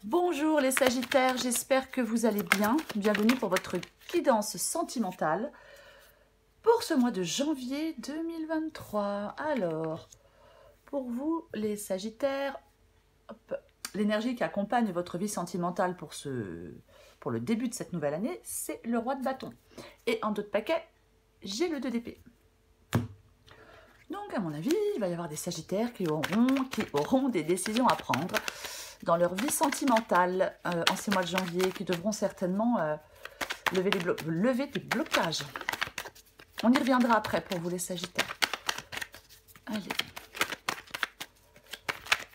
Bonjour les Sagittaires, j'espère que vous allez bien. Bienvenue pour votre guidance sentimentale pour ce mois de janvier 2023. Alors, pour vous les Sagittaires, l'énergie qui accompagne votre vie sentimentale pour le début de cette nouvelle année, c'est le roi de bâton. Et en dos de paquet, j'ai le 2 d'épée. Donc à mon avis, il va y avoir des Sagittaires qui auront des décisions à prendre dans leur vie sentimentale en ces mois de janvier, qui devront certainement lever des blocages. On y reviendra après pour vous les Sagittaires. Allez.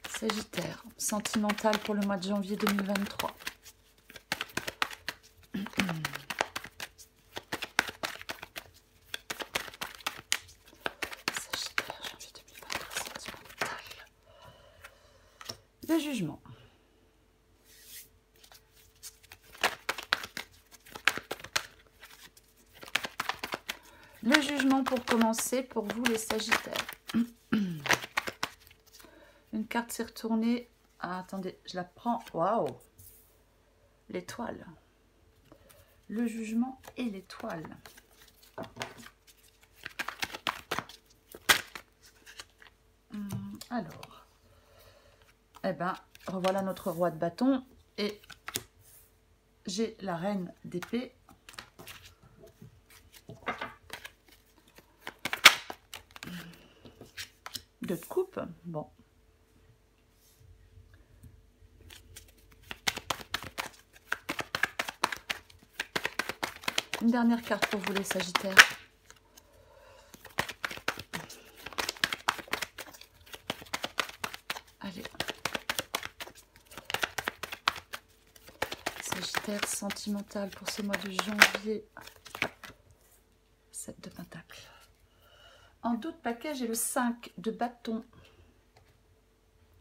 Sagittaire, sentimental pour le mois de janvier 2023. Sagittaire, janvier 2023, sentimental. Le jugement. Le jugement pour commencer pour vous les Sagittaires. Une carte s'est retournée. Ah, attendez, je la prends. Waouh! L'étoile. Le jugement et l'étoile. Alors. Eh ben, revoilà notre roi de bâton. Et j'ai la reine d'épée. De coupe, bon. Une dernière carte pour vous les Sagittaires. Allez. Sagittaire sentimental pour ce mois de janvier. 7 de pentacle. En dos de paquet, j'ai le 5 de bâton.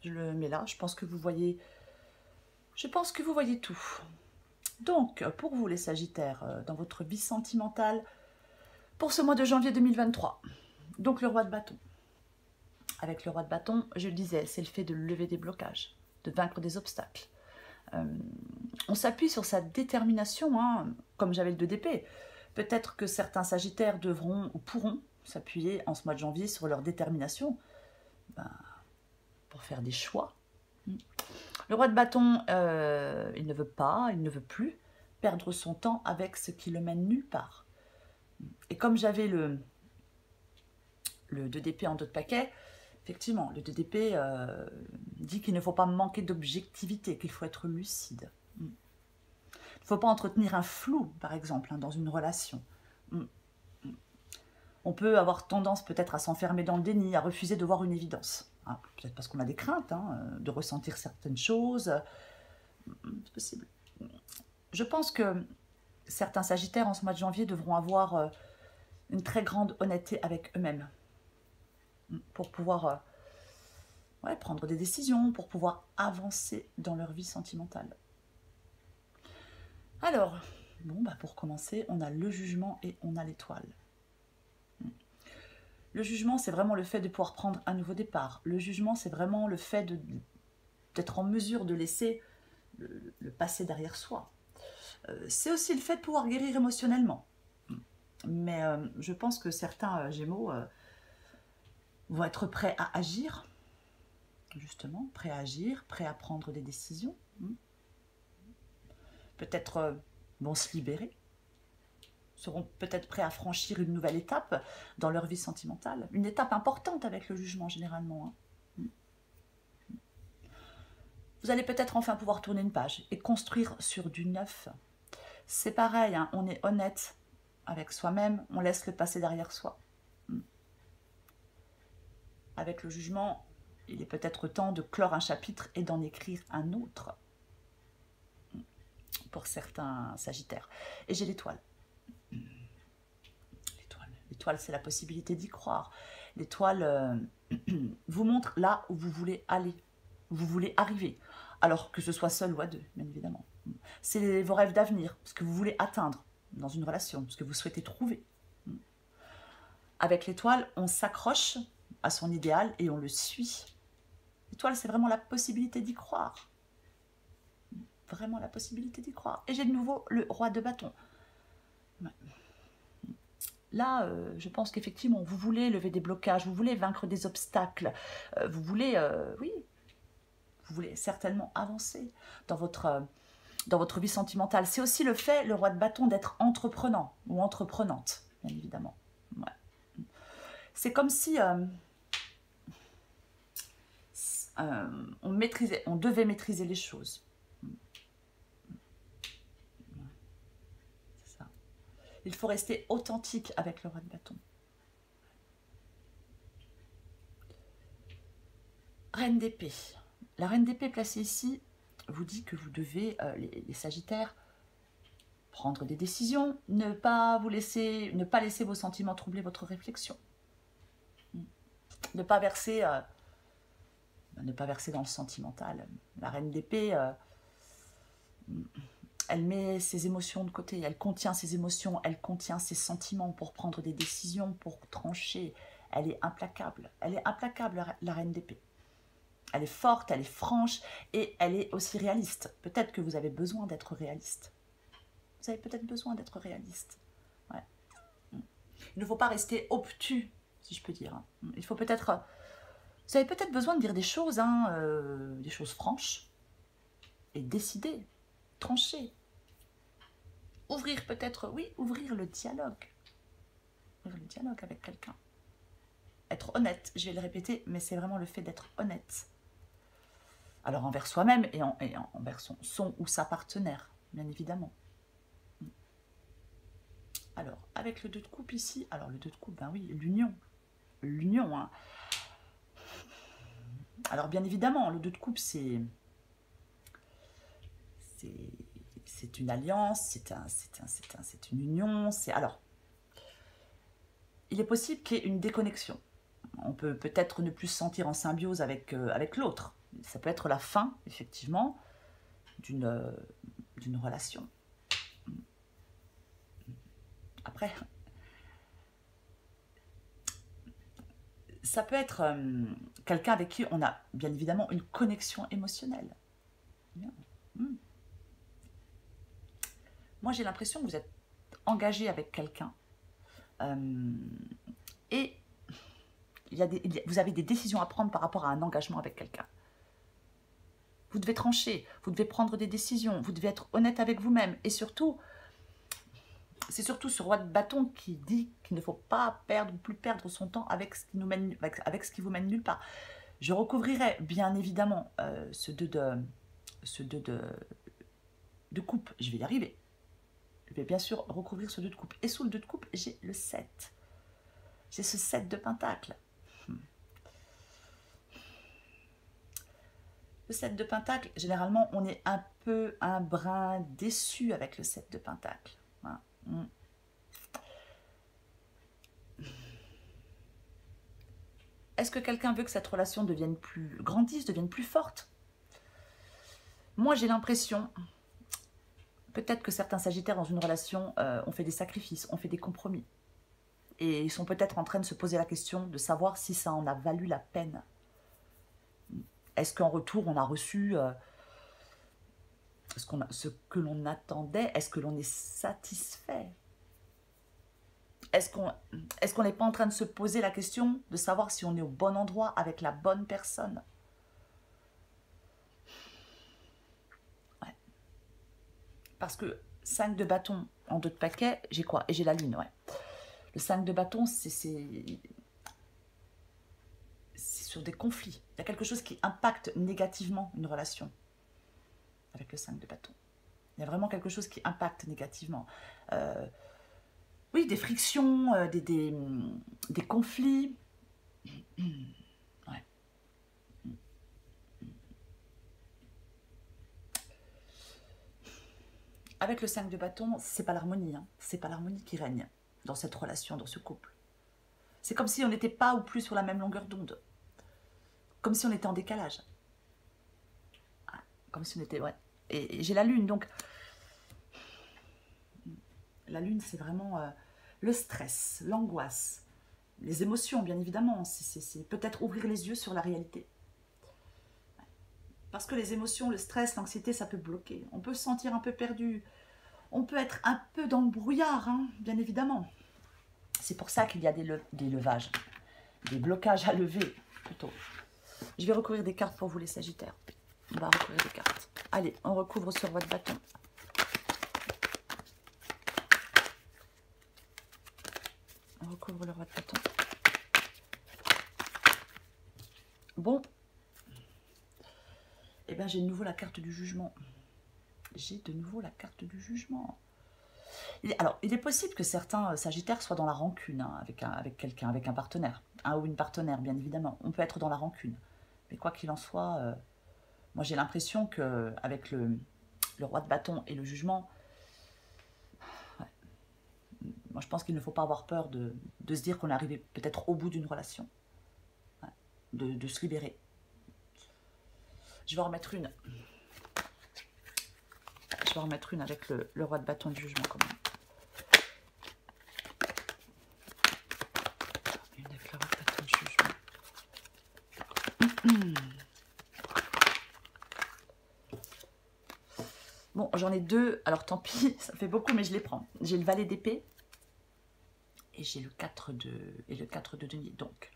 Je le mets là. Je pense que vous voyez tout. Donc, pour vous les Sagittaires, dans votre vie sentimentale, pour ce mois de janvier 2023, donc le roi de bâton. Avec le roi de bâton, je le disais, c'est le fait de lever des blocages, de vaincre des obstacles. On s'appuie sur sa détermination, hein, comme j'avais le 2 d'épée. Peut-être que certains Sagittaires devront ou pourront s'appuyer en ce mois de janvier sur leur détermination pour faire des choix. Le roi de bâton, il ne veut plus perdre son temps avec ce qui le mène nulle part. Et comme j'avais le 2 d'épée en dos de paquet, effectivement, le 2 d'épée dit qu'il ne faut pas manquer d'objectivité, qu'il faut être lucide. Il ne faut pas entretenir un flou, par exemple, hein, dans une relation. On peut avoir tendance peut-être à s'enfermer dans le déni, à refuser de voir une évidence. Hein, peut-être parce qu'on a des craintes hein, de ressentir certaines choses. C'est possible. Je pense que certains Sagittaires en ce mois de janvier devront avoir une très grande honnêteté avec eux-mêmes pour pouvoir prendre des décisions, pour pouvoir avancer dans leur vie sentimentale. Alors, bon, pour commencer, on a le jugement et on a l'étoile. Le jugement, c'est vraiment le fait de pouvoir prendre un nouveau départ. Le jugement, c'est vraiment le fait d'être en mesure de laisser le passé derrière soi. C'est aussi le fait de pouvoir guérir émotionnellement. Mais je pense que certains Gémeaux vont être prêts à agir, justement, prêts à agir, prêts à prendre des décisions. Peut-être vont se libérer, seront peut-être prêts à franchir une nouvelle étape dans leur vie sentimentale. Une étape importante avec le jugement, généralement. Vous allez peut-être enfin pouvoir tourner une page et construire sur du neuf. C'est pareil, hein, on est honnête avec soi-même, on laisse le passé derrière soi. Avec le jugement, il est peut-être temps de clore un chapitre et d'en écrire un autre. Pour certains Sagittaires. Et j'ai l'étoile. L'étoile, c'est la possibilité d'y croire. L'étoile vous montre là où vous voulez aller, où vous voulez arriver. Alors que ce soit seul ou à deux, bien évidemment. C'est vos rêves d'avenir, ce que vous voulez atteindre dans une relation, ce que vous souhaitez trouver. Avec l'étoile, on s'accroche à son idéal et on le suit. L'étoile, c'est vraiment la possibilité d'y croire. vraiment la possibilité d'y croire. Et j'ai de nouveau le roi de bâton. Ouais. Là, je pense qu'effectivement, vous voulez lever des blocages, vous voulez vaincre des obstacles, vous voulez, oui, vous voulez certainement avancer dans votre vie sentimentale. C'est aussi le fait, le roi de bâton, d'être entreprenant ou entreprenante, bien évidemment. Ouais. C'est comme si on devait maîtriser les choses. C'est ça. Il faut rester authentique avec le roi de bâton. Reine d'épée. La reine d'épée placée ici vous dit que vous devez, les Sagittaires, prendre des décisions, ne pas laisser vos sentiments troubler votre réflexion. Ne pas verser dans le sentimental. La reine d'épée, elle met ses émotions de côté, elle contient ses émotions, elle contient ses sentiments pour prendre des décisions, pour trancher. Elle est implacable, la reine d'épée. Elle est forte, elle est franche et elle est aussi réaliste. Peut-être que vous avez besoin d'être réaliste. Vous avez peut-être besoin d'être réaliste. Ouais. Il ne faut pas rester obtus, si je peux dire. Il faut peut-être... Vous avez peut-être besoin de dire des choses franches et décider, trancher. Ouvrir peut-être, oui, ouvrir le dialogue. Ouvrir le dialogue avec quelqu'un. Être honnête, je vais le répéter, mais c'est vraiment le fait d'être honnête. Alors envers soi-même et envers son ou sa partenaire, bien évidemment. Alors, avec le 2 de coupe ici, alors le 2 de coupe, ben oui, l'union. L'union, hein. Alors bien évidemment, le 2 de coupe, c'est une alliance, c'est une union. Alors, il est possible qu'il y ait une déconnexion. On peut peut-être ne plus se sentir en symbiose avec l'autre. Ça peut être la fin, effectivement, d'une relation. Après, ça peut être quelqu'un avec qui on a bien évidemment une connexion émotionnelle. Moi, j'ai l'impression que vous êtes engagé avec quelqu'un et vous avez des décisions à prendre par rapport à un engagement avec quelqu'un. Vous devez trancher, vous devez prendre des décisions, vous devez être honnête avec vous-même. Et surtout, c'est surtout ce roi de bâton qui dit qu'il ne faut pas perdre ou plus perdre son temps avec ce qui vous mène nulle part. Je recouvrirai bien évidemment ce 2 de coupe. Je vais y arriver. Je vais bien sûr recouvrir ce 2 de coupe. Et sous le 2 de coupe, j'ai le 7. J'ai ce 7 de pentacle. Le 7 de pentacle, généralement, on est un brin déçu avec le 7 de pentacle. Voilà. Est-ce que quelqu'un veut que cette relation grandisse, devienne plus forte? Moi, j'ai l'impression, peut-être que certains Sagittaires dans une relation ont fait des sacrifices, ont fait des compromis. Et ils sont peut-être en train de se poser la question de savoir si ça en a valu la peine. Est-ce qu'en retour, on a reçu ce que l'on attendait? Est-ce que l'on est satisfait? Est-ce qu'on n'est pas en train de se poser la question de savoir si on est au bon endroit avec la bonne personne? Ouais. Parce que 5 de bâton en 2 de paquet, j'ai quoi? Et j'ai la lune, ouais. Le 5 de bâton, c'est sur des conflits. Il y a quelque chose qui impacte négativement une relation avec le 5 de bâton. Il y a vraiment quelque chose qui impacte négativement. Oui, des frictions, des conflits. Ouais. Avec le 5 de bâton, c'est pas l'harmonie. Hein. C'est pas l'harmonie qui règne dans cette relation, dans ce couple. C'est comme si on n'était pas ou plus sur la même longueur d'onde. Comme si on était en décalage. Comme si on était... Ouais. Et j'ai la lune, donc... La lune, c'est vraiment le stress, l'angoisse, les émotions, bien évidemment. C'est peut-être ouvrir les yeux sur la réalité. Parce que les émotions, le stress, l'anxiété, ça peut bloquer. On peut se sentir un peu perdu. On peut être un peu dans le brouillard, hein, bien évidemment. C'est pour ça qu'il y a des levages, des blocages à lever, plutôt. Je vais recouvrir des cartes pour vous, les Sagittaires. On va recouvrir des cartes. Allez, on recouvre sur votre bâton. On recouvre le roi de bâton. Bon. Eh bien, j'ai de nouveau la carte du jugement. J'ai de nouveau la carte du jugement. Alors, il est possible que certains Sagittaires soient dans la rancune, hein, avec quelqu'un, avec un partenaire. Un ou une partenaire, bien évidemment. On peut être dans la rancune. Mais quoi qu'il en soit, moi j'ai l'impression qu'avec le roi de bâton et le jugement, ouais, moi je pense qu'il ne faut pas avoir peur de se dire qu'on est arrivé peut-être au bout d'une relation. Ouais, de se libérer. Je vais en remettre une. Je vais en remettre une avec le roi de bâton du jugement quand même. Une avec le roi de bâton du jugement. Bon, j'en ai deux, alors tant pis, ça fait beaucoup, mais je les prends. J'ai le valet d'épée et j'ai le 4 de denier. Donc,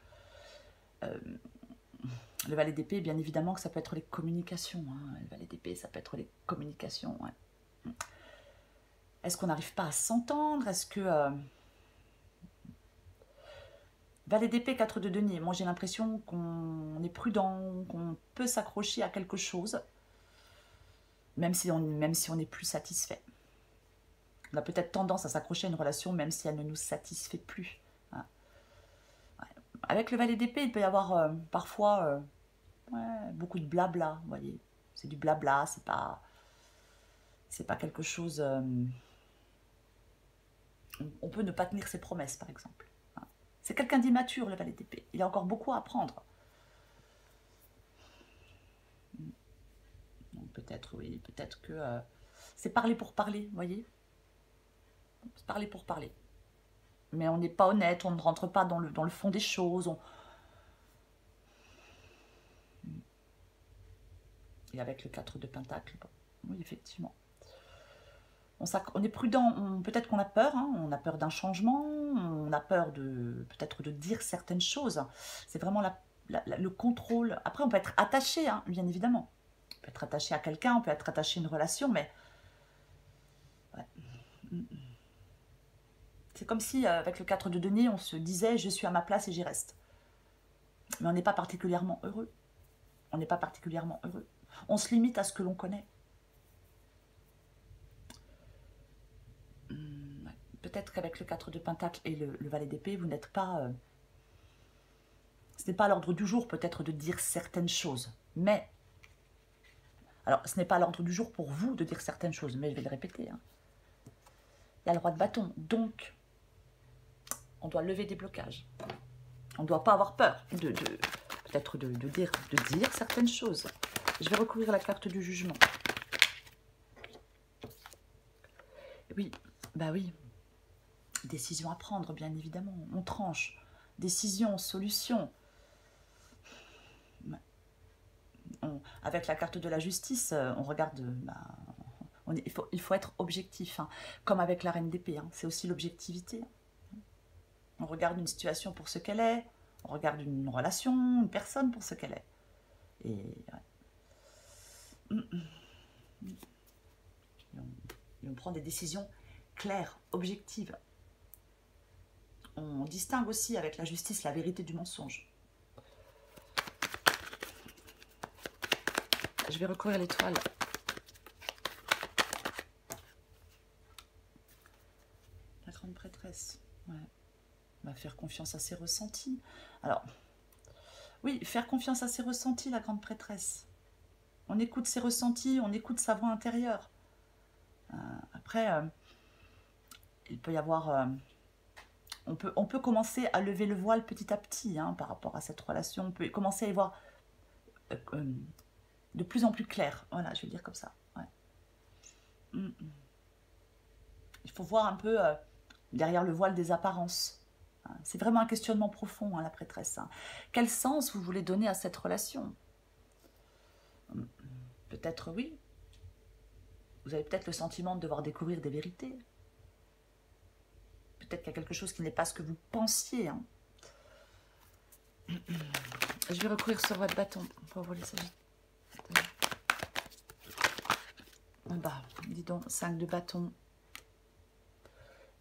le valet d'épée, bien évidemment que ça peut être les communications. Hein. Le valet d'épée, ça peut être les communications. Ouais. Est-ce qu'on n'arrive pas à s'entendre? Est-ce que... Valet d'épée, 4 de denier. Moi, j'ai l'impression qu'on est prudent, qu'on peut s'accrocher à quelque chose. Même si on n'est plus satisfait. On a peut-être tendance à s'accrocher à une relation même si elle ne nous satisfait plus. Hein. Ouais. Avec le valet d'épée, il peut y avoir parfois ouais, beaucoup de blabla, vous voyez. C'est du blabla, c'est pas quelque chose... on peut ne pas tenir ses promesses, par exemple. Hein. C'est quelqu'un d'immature, le valet d'épée. Il a encore beaucoup à apprendre. Peut-être, oui, peut-être que c'est parler pour parler, vous voyez. C'est parler pour parler. Mais on n'est pas honnête, on ne rentre pas dans le fond des choses. Et avec le 4 de Pentacle, oui, effectivement. On est prudent, peut-être qu'on a peur, hein, on a peur d'un changement, on a peur peut-être de dire certaines choses. C'est vraiment le contrôle. Après, on peut être attaché, hein, bien évidemment. On peut être attaché à quelqu'un, on peut être attaché à une relation, mais... Ouais. C'est comme si, avec le 4 de denier, on se disait « je suis à ma place et j'y reste ». Mais on n'est pas particulièrement heureux. On n'est pas particulièrement heureux. On se limite à ce que l'on connaît. Peut-être qu'avec le 4 de Pentacle et le valet d'épée, vous n'êtes pas... ce n'est pas à l'ordre du jour, peut-être, de dire certaines choses. Mais... Alors, ce n'est pas à l'ordre du jour pour vous de dire certaines choses, mais je vais le répéter. Hein. Il y a le roi de bâton. Donc, on doit lever des blocages. On ne doit pas avoir peur peut-être de dire certaines choses. Je vais recouvrir la carte du jugement. Oui, bah oui. Décision à prendre, bien évidemment. On tranche. Décision, solution. Avec la carte de la justice, on regarde... il faut être objectif. Hein. Comme avec la reine d'épée. Hein. C'est aussi l'objectivité. On regarde une situation pour ce qu'elle est. On regarde une relation, une personne pour ce qu'elle est. Et on prend des décisions claires, objectives. On distingue aussi avec la justice la vérité du mensonge. Je vais recouvrir l'étoile. La grande prêtresse. Ouais. On va faire confiance à ses ressentis. Alors, oui, faire confiance à ses ressentis, la grande prêtresse. On écoute ses ressentis, on écoute sa voix intérieure. Après, il peut y avoir... on peut commencer à lever le voile petit à petit hein, par rapport à cette relation. On peut commencer à y voir de plus en plus clair. Voilà, je vais le dire comme ça. Ouais. Il faut voir un peu derrière le voile des apparences. C'est vraiment un questionnement profond, hein, la prêtresse. Hein. Quel sens vous voulez donner à cette relation? Peut-être oui. Vous avez peut-être le sentiment de devoir découvrir des vérités. Peut-être qu'il y a quelque chose qui n'est pas ce que vous pensiez. Hein. Je vais recourir sur votre bâton pour vous les sagittaires. Bah, dis donc, 5 de bâton.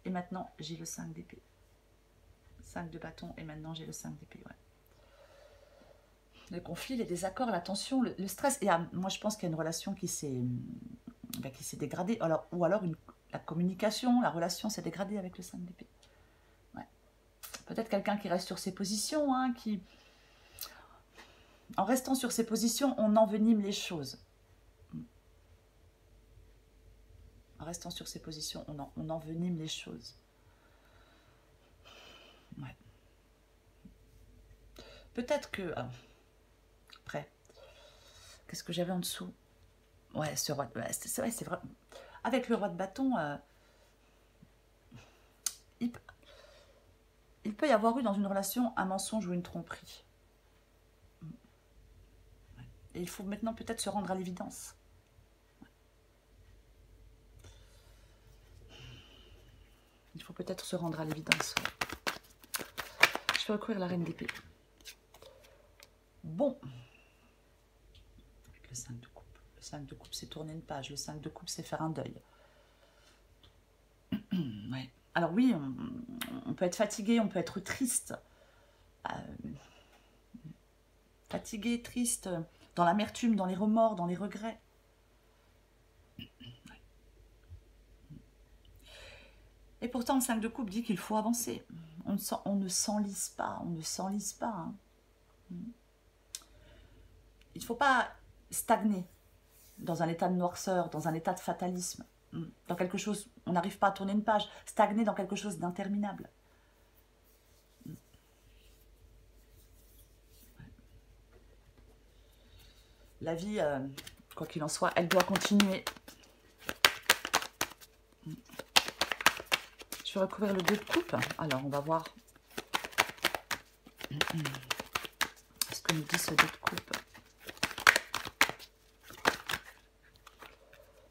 Et maintenant, j'ai le 5 d'épée. 5 de bâton et maintenant j'ai le 5 d'épée, ouais. Le conflit, les désaccords, la tension, le stress. Et moi, je pense qu'il y a une relation qui s'est dégradée. Alors, ou alors la communication, la relation s'est dégradée avec le 5 d'épée. Ouais. Peut-être quelqu'un qui reste sur ses positions, hein, qui... En restant sur ses positions, on envenime les choses. En restant sur ses positions, on envenime les choses. Ouais. Peut-être que... après, qu'est-ce que j'avais en dessous? Ouais, ce roi... Ouais, c'est vrai, c'est vrai. Avec le roi de bâton, il peut y avoir eu dans une relation un mensonge ou une tromperie. Et il faut maintenant peut-être se rendre à l'évidence. Il faut peut-être se rendre à l'évidence. Je vais recourir la reine d'épée. Bon. Avec le 5 de coupe. Le 5 de coupe, c'est tourner une page. Le 5 de coupe, c'est faire un deuil. Ouais. Alors oui, on peut être fatigué, on peut être triste. Fatigué, triste, dans l'amertume, dans les remords, dans les regrets. Et pourtant, le 5 de coupe dit qu'il faut avancer. On ne s'enlise pas, on ne s'enlise pas. Hein. Il ne faut pas stagner dans un état de noirceur, dans un état de fatalisme, dans quelque chose, on n'arrive pas à tourner une page, stagner dans quelque chose d'interminable. La vie, quoi qu'il en soit, elle doit continuer. Je vais recouvrir le 2 de coupe. Alors, on va voir ce que nous dit ce 2 de coupe.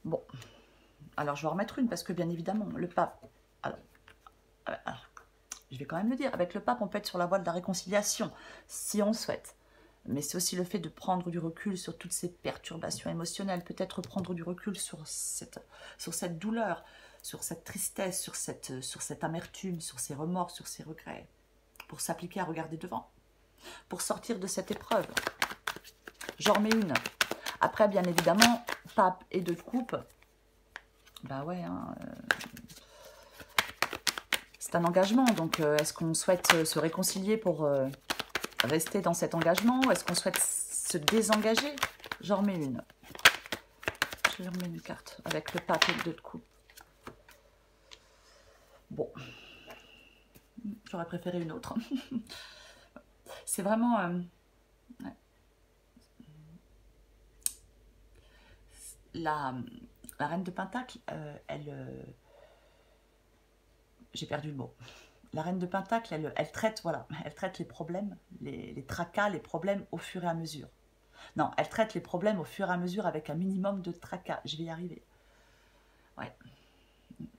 Bon. Alors, je vais en remettre une parce que, bien évidemment, le pape... Alors, je vais quand même le dire. Avec le pape, on peut être sur la voie de la réconciliation, si on le souhaite. Mais c'est aussi le fait de prendre du recul sur toutes ces perturbations émotionnelles. Peut-être prendre du recul sur cette douleur, sur cette tristesse, sur cette amertume, sur ces remords, sur ces regrets, pour s'appliquer à regarder devant, pour sortir de cette épreuve. J'en remets une. Après, bien évidemment, pape et 2 de coupe, bah ouais, hein, c'est un engagement. Donc, est-ce qu'on souhaite se réconcilier pour rester dans cet engagement? Est-ce qu'on souhaite se désengager? J'en remets une. Je remets une carte avec le pape et le 2 de coupe. Bon, j'aurais préféré une autre. C'est vraiment... ouais. La reine de Pentacle, j'ai perdu le mot. La reine de Pentacle, elle traite, voilà, elle traite les problèmes, les tracas, les problèmes au fur et à mesure. Non, elle traite les problèmes au fur et à mesure avec un minimum de tracas. Je vais y arriver. Ouais.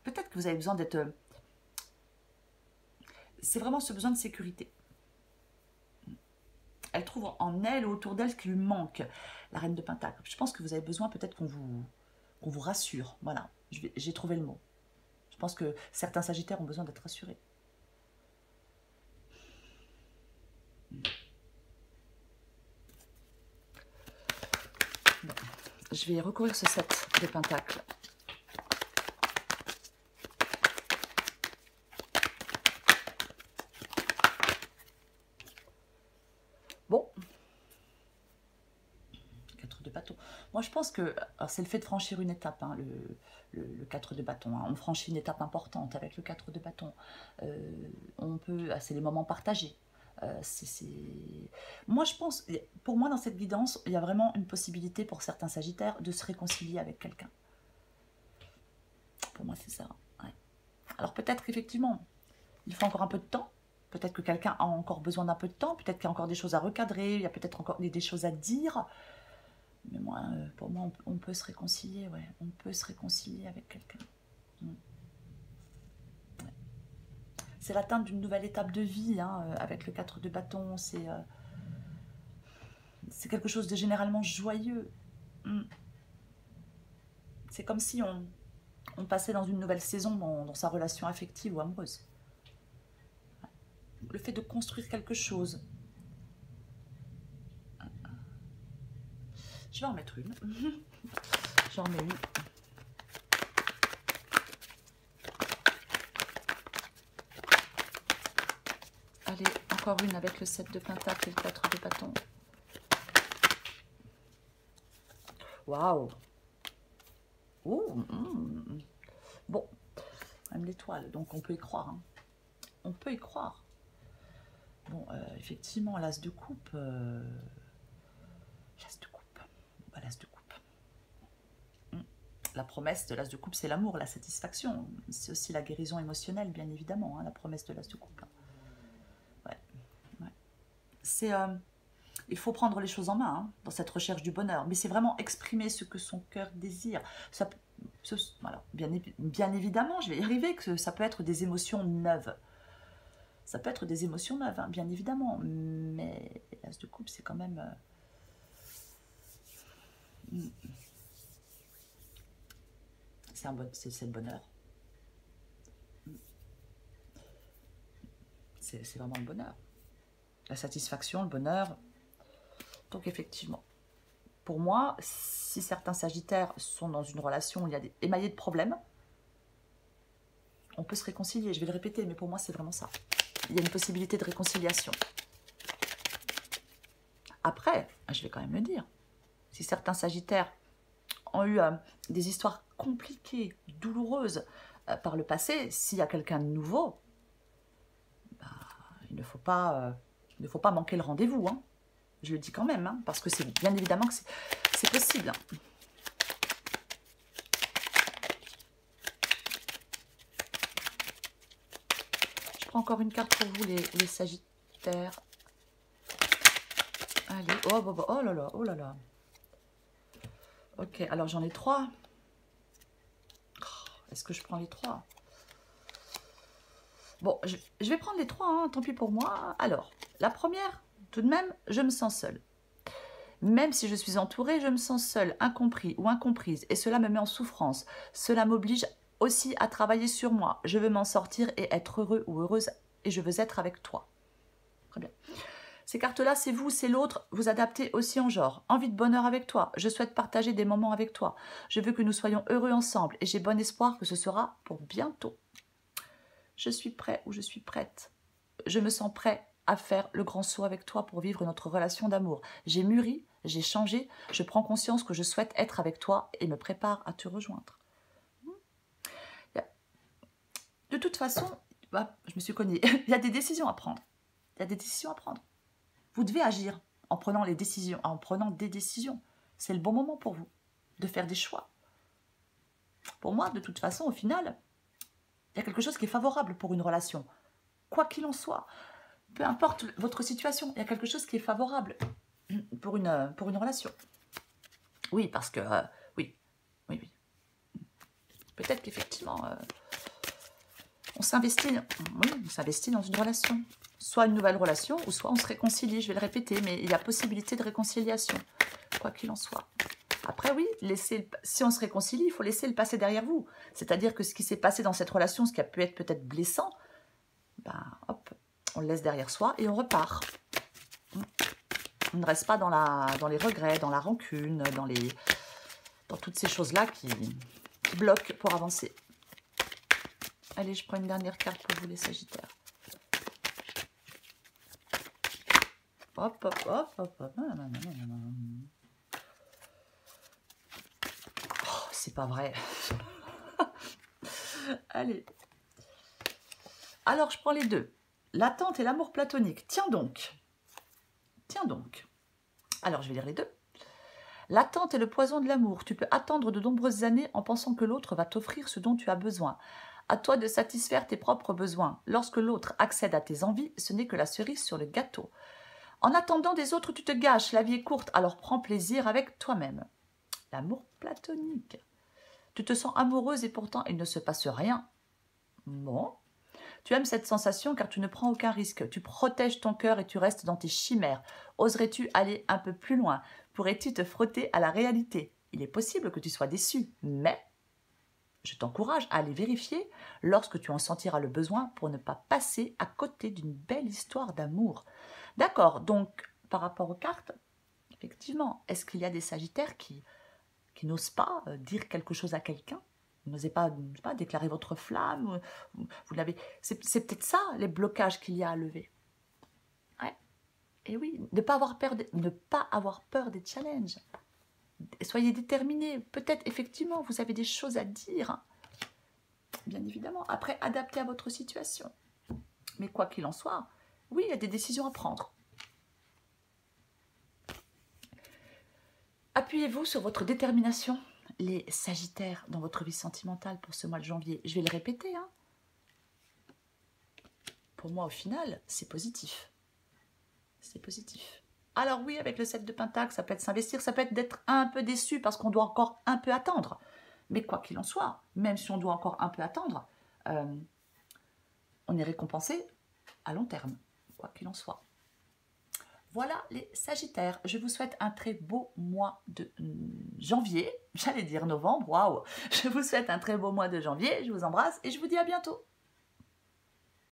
Peut-être que vous avez besoin d'être... C'est vraiment ce besoin de sécurité. Elle trouve en elle ou autour d'elle ce qui lui manque, la reine de Pentacle. Je pense que vous avez besoin peut-être qu'on vous rassure. Voilà, j'ai trouvé le mot. Je pense que certains sagittaires ont besoin d'être rassurés. Bon. Je vais recourir ce 7 de Pentacle. Bon. 4 de bâton. Moi, je pense que c'est le fait de franchir une étape, hein, le 4 de bâton. Hein. On franchit une étape importante avec le 4 de bâton. C'est les moments partagés. Moi, je pense, pour moi, dans cette guidance, il y a vraiment une possibilité pour certains sagittaires de se réconcilier avec quelqu'un. Pour moi, c'est ça. Ouais. Alors, peut-être, effectivement, il faut encore un peu de temps. Peut-être que quelqu'un a encore besoin d'un peu de temps. Peut-être qu'il y a encore des choses à recadrer. Il y a peut-être encore des choses à dire. Mais moi, pour moi, on peut se réconcilier, ouais. On peut se réconcilier avec quelqu'un. Ouais. C'est l'atteinte d'une nouvelle étape de vie, hein, avec le 4 de bâton. C'est quelque chose de généralement joyeux. Mm. C'est comme si on passait dans une nouvelle saison dans sa relation affective ou amoureuse. Le fait de construire quelque chose. Je vais en mettre une. J'en mets une. Allez, encore une avec le 7 de pentacle et le 4 de bâton. Waouh! Bon, même l'étoile, donc on peut y croire. Hein. On peut y croire. Bon, effectivement, l'as de coupe. L'as de coupe. Bah, l'as de coupe. La promesse de l'as de coupe, c'est l'amour, la satisfaction. C'est aussi la guérison émotionnelle, bien évidemment, hein, la promesse de l'as de coupe. Ouais. Ouais. C'est... il faut prendre les choses en main hein, dans cette recherche du bonheur. Mais c'est vraiment exprimer ce que son cœur désire. Ça, voilà, bien évidemment, je vais y arriver, que ça peut être des émotions neuves. Ça peut être des émotions neuves, hein, bien évidemment. Mais l'as de coupe, c'est quand même... c'est le bonheur. C'est vraiment le bonheur. La satisfaction, le bonheur. Donc effectivement, pour moi, si certains sagittaires sont dans une relation où il y a des émaillés de problèmes, on peut se réconcilier. Je vais le répéter, mais pour moi, c'est vraiment ça. Il y a une possibilité de réconciliation. Après, je vais quand même le dire, si certains sagittaires ont eu des histoires compliquées, douloureuses par le passé, s'il y a quelqu'un de nouveau, bah, il ne faut pas manquer le rendez-vous. Hein. Je le dis quand même, hein, parce que c'est bien évidemment que c'est possible. Je prends encore une carte pour vous, les sagittaires. Allez, oh là là, oh là là. Ok, alors j'en ai 3. Est-ce que je prends les 3? Bon, je vais prendre les 3, hein, tant pis pour moi. Alors, la première, tout de même, je me sens seule. Même si je suis entourée, je me sens seule, incompris ou incomprise, et cela me met en souffrance. Cela m'oblige aussi à travailler sur moi. Je veux m'en sortir et être heureux ou heureuse, et je veux être avec toi. Très bien. Ces cartes-là, c'est vous, c'est l'autre, vous adaptez aussi en genre. Envie de bonheur avec toi, je souhaite partager des moments avec toi. Je veux que nous soyons heureux ensemble, et j'ai bon espoir que ce sera pour bientôt. Je suis prêt ou je suis prête. Je me sens prêt à faire le grand saut avec toi pour vivre notre relation d'amour. J'ai mûri, j'ai changé, je prends conscience que je souhaite être avec toi et me prépare à te rejoindre. De toute façon, bah, je me suis cognée. Il y a des décisions à prendre. Il y a des décisions à prendre. Vous devez agir en prenant des décisions. C'est le bon moment pour vous de faire des choix. Pour moi, de toute façon, au final, il y a quelque chose qui est favorable pour une relation. Quoi qu'il en soit, peu importe votre situation, il y a quelque chose qui est favorable pour une relation. Oui, parce que... oui. Peut-être qu'effectivement, on s'investit dans une relation. Soit une nouvelle relation, ou soit on se réconcilie, je vais le répéter, mais il y a possibilité de réconciliation, quoi qu'il en soit. Après, oui, si on se réconcilie, il faut laisser le passé derrière vous. C'est-à-dire que ce qui s'est passé dans cette relation, ce qui a pu être peut-être blessant, ben, hop, on le laisse derrière soi et on repart. On ne reste pas dans les regrets, dans la rancune, dans toutes ces choses-là qui bloquent pour avancer. Allez, je prends une dernière carte pour vous, les Sagittaires. Hop, hop, hop, hop, hop. Oh, c'est pas vrai. Allez. Alors, je prends les deux. L'attente et l'amour platonique. Tiens donc. Alors, je vais lire les deux. L'attente est le poison de l'amour. Tu peux attendre de nombreuses années en pensant que l'autre va t'offrir ce dont tu as besoin. À toi de satisfaire tes propres besoins. Lorsque l'autre accède à tes envies, ce n'est que la cerise sur le gâteau. En attendant des autres, tu te gâches. La vie est courte, alors prends plaisir avec toi-même. L'amour platonique. Tu te sens amoureuse et pourtant il ne se passe rien. Bon. Tu aimes cette sensation car tu ne prends aucun risque. Tu protèges ton cœur et tu restes dans tes chimères. Oserais-tu aller un peu plus loin? Pourrais-tu te frotter à la réalité? Il est possible que tu sois déçu, mais je t'encourage à aller vérifier lorsque tu en sentiras le besoin pour ne pas passer à côté d'une belle histoire d'amour. D'accord, donc par rapport aux cartes, effectivement, est-ce qu'il y a des sagittaires qui n'osent pas dire quelque chose à quelqu'un? Vous n'osez pas, déclarer votre flamme, vous l'avez. C'est peut-être ça les blocages qu'il y a à lever. Ouais. Et oui, ne pas avoir peur des challenges. Soyez déterminés. Peut-être effectivement vous avez des choses à dire, bien évidemment. Après, adaptez à votre situation. Mais quoi qu'il en soit, oui, il y a des décisions à prendre. Appuyez-vous sur votre détermination. Les sagittaires dans votre vie sentimentale pour ce mois de janvier. Je vais le répéter. Hein. Pour moi, au final, c'est positif. C'est positif. Alors oui, avec le 7 de Pentacle, ça peut être s'investir, ça peut être d'être un peu déçu parce qu'on doit encore un peu attendre. Mais quoi qu'il en soit, même si on doit encore un peu attendre, on est récompensé à long terme, quoi qu'il en soit. Voilà les Sagittaires, je vous souhaite un très beau mois de janvier, j'allais dire novembre, waouh. Je vous souhaite un très beau mois de janvier, je vous embrasse et je vous dis à bientôt.